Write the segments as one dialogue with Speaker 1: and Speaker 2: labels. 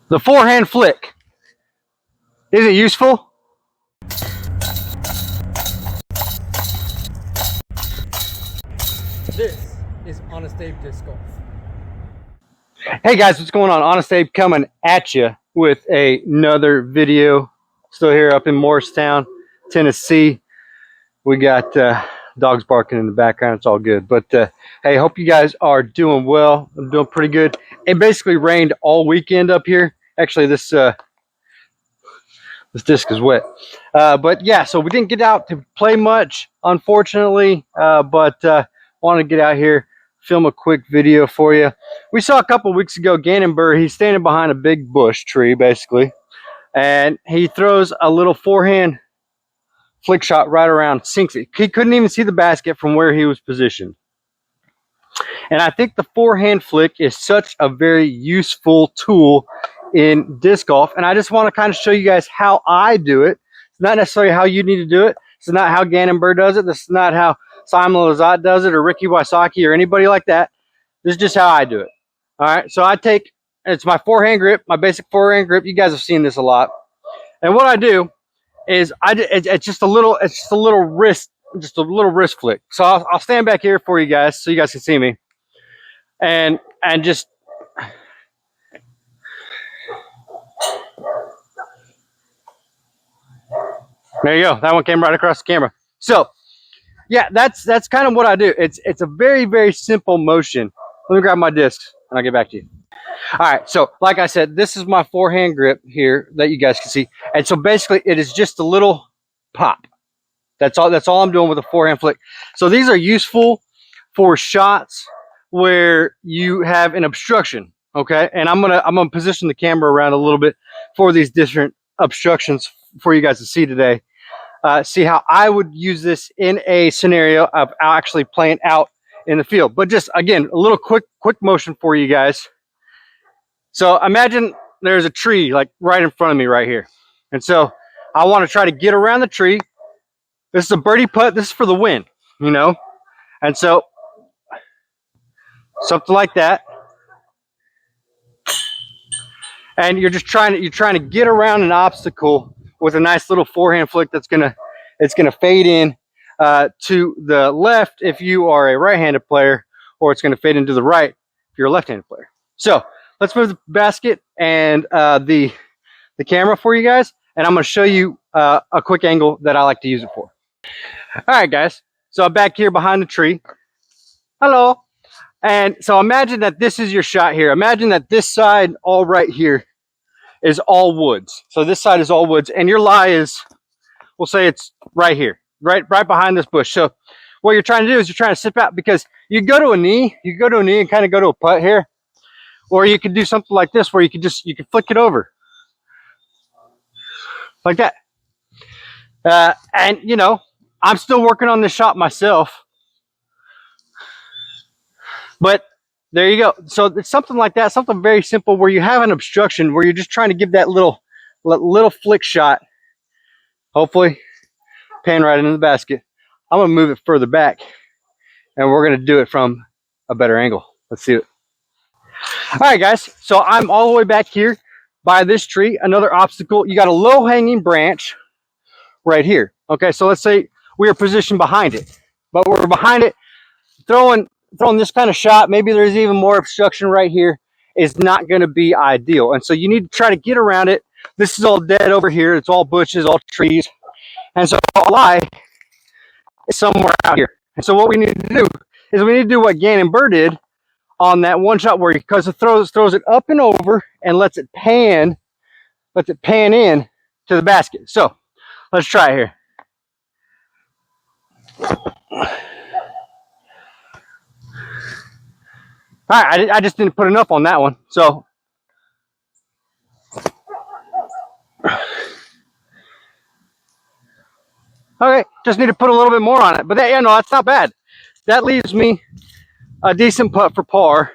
Speaker 1: The forehand flick. Is it useful?
Speaker 2: This is Honest Abe Disc Golf.
Speaker 1: Hey guys, what's going on? Honest Abe coming at you with another video. Still here up in Morristown, Tennessee. We got dogs barking in the background. It's all good. But hey, hope you guys are doing well. I'm doing pretty good. It basically rained all weekend up here. Actually, this disc is wet. But yeah, so we didn't get out to play much, unfortunately. But wanted to get out here, film a quick video for you. We saw a couple weeks ago Gannonburr. He's standing behind a big bush tree, basically, and he throws a little forehand flick shot right around, sinks it. He couldn't even see the basket from where he was positioned. And I think the forehand flick is such a very useful tool in disc golf, and I just want to kind of show you guys how I do it. It's not necessarily how you need to do it. It's not how Gannonburr does it. This is not how Simon Lizotte does it, or Ricky Wysocki, or anybody like that. This is just how I do it. All right, so I take, it's my forehand grip, my basic forehand grip. You guys have seen this a lot. And what I do is it's just a little wrist flick. So I'll stand back here for you guys so you guys can see me, and just there you go. That one came right across the camera. So yeah, that's kind of what I do. It's a very, very simple motion. Let me grab my discs and I'll get back to you. All right, so like I said, this is my forehand grip here that you guys can see. And so basically it is just a little pop. That's all I'm doing with a forehand flick. So these are useful for shots where you have an obstruction, okay? And I'm gonna position the camera around a little bit for these different obstructions for you guys to see today. See how I would use this in a scenario of actually playing out in the field. But just, again, a little quick motion for you guys. So imagine there's a tree like right in front of me right here. And so I want to try to get around the tree. This is a birdie putt. This is for the win, you know? And so something like that. And you're just trying to get around an obstacle with a nice little forehand flick it's gonna fade in to the left if you are a right-handed player, or it's gonna fade into the right if you're a left-handed player. So let's move the basket and the camera for you guys, and I'm gonna show you a quick angle that I like to use it for. All right, guys. So I'm back here behind the tree. Hello. And so imagine that this is your shot here. Imagine that this side, all right here, is all woods. So this side is all woods, and your lie is, we'll say it's right here, right behind this bush. So what you're trying to do is you're trying to sip out, because you go to a knee, and kind of go to a putt here, or you could do something like this where you could flick it over like that. And you know, I'm still working on this shot myself, but there you go. So it's something like that, something very simple where you have an obstruction, where you're just trying to give that little flick shot. Hopefully pan right into the basket. I'm gonna move it further back, and we're gonna do it from a better angle. Let's see it. All right, guys, so I'm all the way back here by this tree, another obstacle. You got a low hanging branch right here. Okay, so let's say we are positioned behind it, but we're behind it, throwing this kind of shot. Maybe there's even more obstruction right here, is not going to be ideal. And so you need to try to get around it. This is all dead over here. It's all bushes, all trees. And so a lie is somewhere out here. And so what we need to do is we need to do what Gannonburr did on that one shot, where because it throws it up and over and lets it pan in to the basket. So let's try it here. All right, I just didn't put enough on that one. So okay, just need to put a little bit more on it. But that, yeah, no, that's not bad. That leaves me a decent putt for par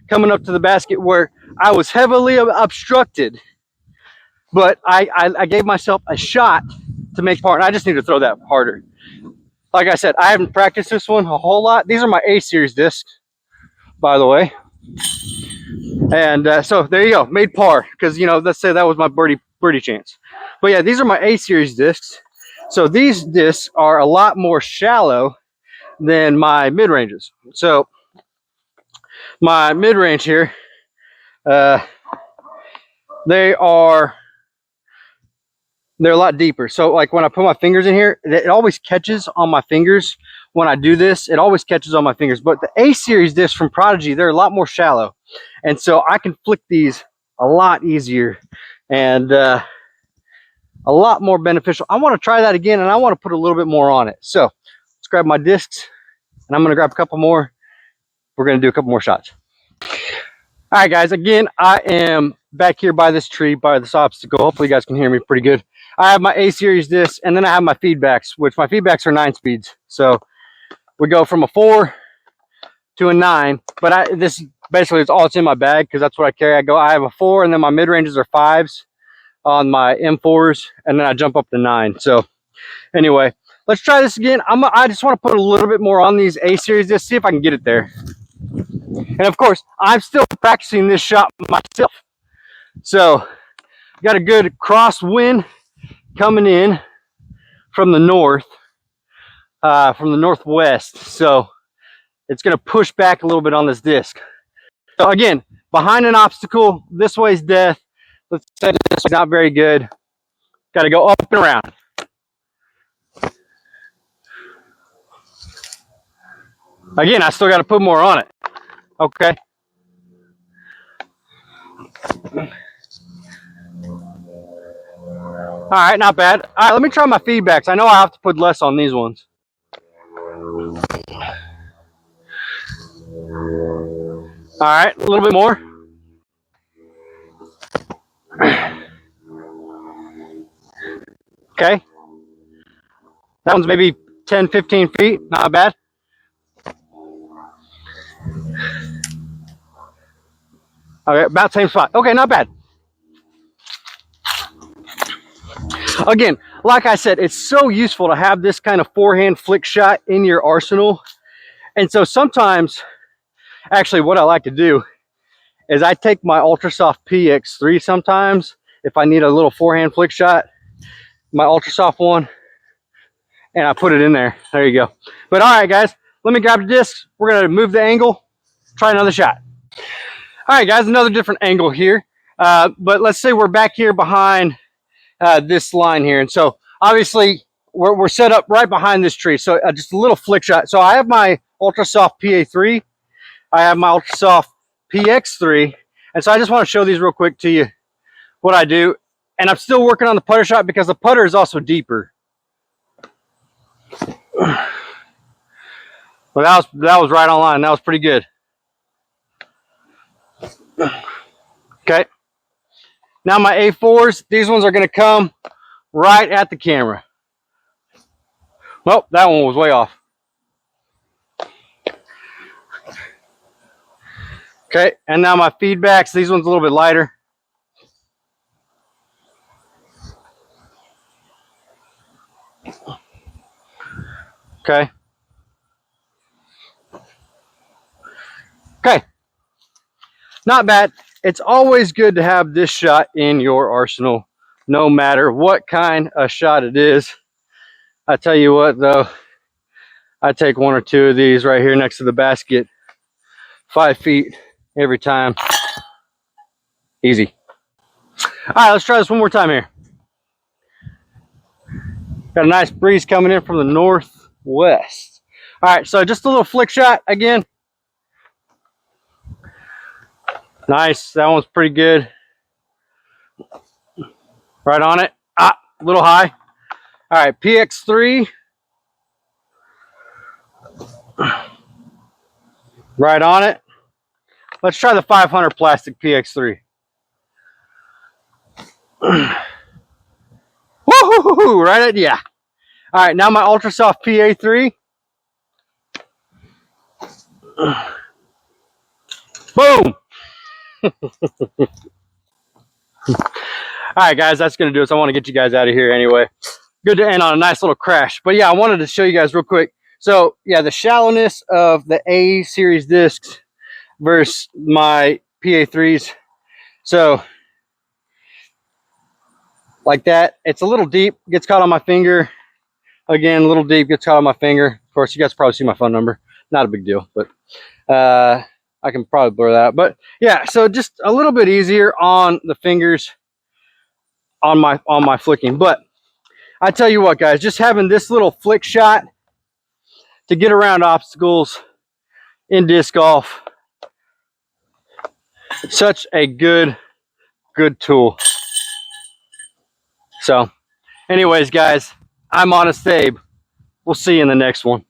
Speaker 1: coming up to the basket, where I was heavily obstructed, but I gave myself a shot to make par, and I just need to throw that harder. Like I said, I haven't practiced this one a whole lot. These are my A series discs, by the way. And so there you go, made par, because, you know, let's say that was my birdie chance. But yeah, these are my A series discs. So these discs are a lot more shallow than my mid ranges. So my mid range here, they're a lot deeper. So like when I put my fingers in here, it always catches on my fingers. When I do this, it always catches on my fingers. But the A series discs from Prodigy, they're a lot more shallow, and so I can flick these a lot easier and a lot more beneficial. I want to try that again, and I want to put a little bit more on it. So let's grab my discs, and I'm going to grab a couple more. We're going to do a couple more shots. All right, guys, again, I am back here by this tree, by this obstacle. Hopefully you guys can hear me pretty good. I have my A series discs, and then I have my feedbacks, which my feedbacks are 9 speeds. So we go from a 4 to a 9, but this basically is all that's in my bag, because that's what I carry. I have a 4, and then my mid ranges are 5s on my M4s, and then I jump up to 9. So anyway, let's try this again. I just want to put a little bit more on these A series discs, see if I can get it there. And of course, I'm still practicing this shot myself. So got a good crosswind coming in from the north, from the northwest. So it's going to push back a little bit on this disc. So again, behind an obstacle, this way's death. Let's say this way's not very good. Got to go up and around. Again, I still got to put more on it. Okay. All right, not bad. All right, let me try my feedbacks. I know I have to put less on these ones. All right, a little bit more. Okay. That one's maybe 10, 15 feet. Not bad. Okay, about same spot. Okay, not bad. Again, like I said, it's so useful to have this kind of forehand flick shot in your arsenal. And so sometimes, actually what I like to do is I take my Ultrasoft PX3 sometimes, if I need a little forehand flick shot, my Ultrasoft one, and I put it in there. There you go. But all right, guys, let me grab the discs. We're going to move the angle, try another shot. All right, guys, another different angle here. But let's say we're back here behind this line here. And so obviously we're set up right behind this tree. So just a little flick shot. So I have my Ultrasoft PA3. I have my Ultrasoft PX3. And so I just want to show these real quick to you, what I do. And I'm still working on the putter shot because the putter is also deeper. Well, that was right on line. That was pretty good. Okay. Now my A4s, these ones are going to come right at the camera. Well, that one was way off. Okay, and now my feedbacks, these ones a little bit lighter. Okay. Okay. Not bad. It's always good to have this shot in your arsenal, no matter what kind of shot it is. I tell you what, though, I take 1 or 2 of these right here next to the basket, 5 feet every time. Easy. All right, let's try this one more time here. Got a nice breeze coming in from the northwest. All right, so just a little flick shot again. Nice, that one's pretty good. Right on it. Ah, a little high. All right, PX3. Right on it. Let's try the 500 plastic PX3. Woohoo! Right at, yeah. All right, now my Ultrasoft PA3. Boom! All right, guys, that's going to do it. So I want to get you guys out of here anyway. Good to end on a nice little crash. But yeah, I wanted to show you guys real quick. So yeah, the shallowness of the A series discs versus my PA3s. So like that, it's a little deep, gets caught on my finger. Again, a little deep, gets caught on my finger. Of course, you guys probably see my phone number. Not a big deal, but I can probably blur that out. But yeah, so just a little bit easier on the fingers on my flicking. But I tell you what, guys, just having this little flick shot to get around obstacles in disc golf, such a good tool. So anyways, guys, I'm Honest Abe. We'll see you in the next one.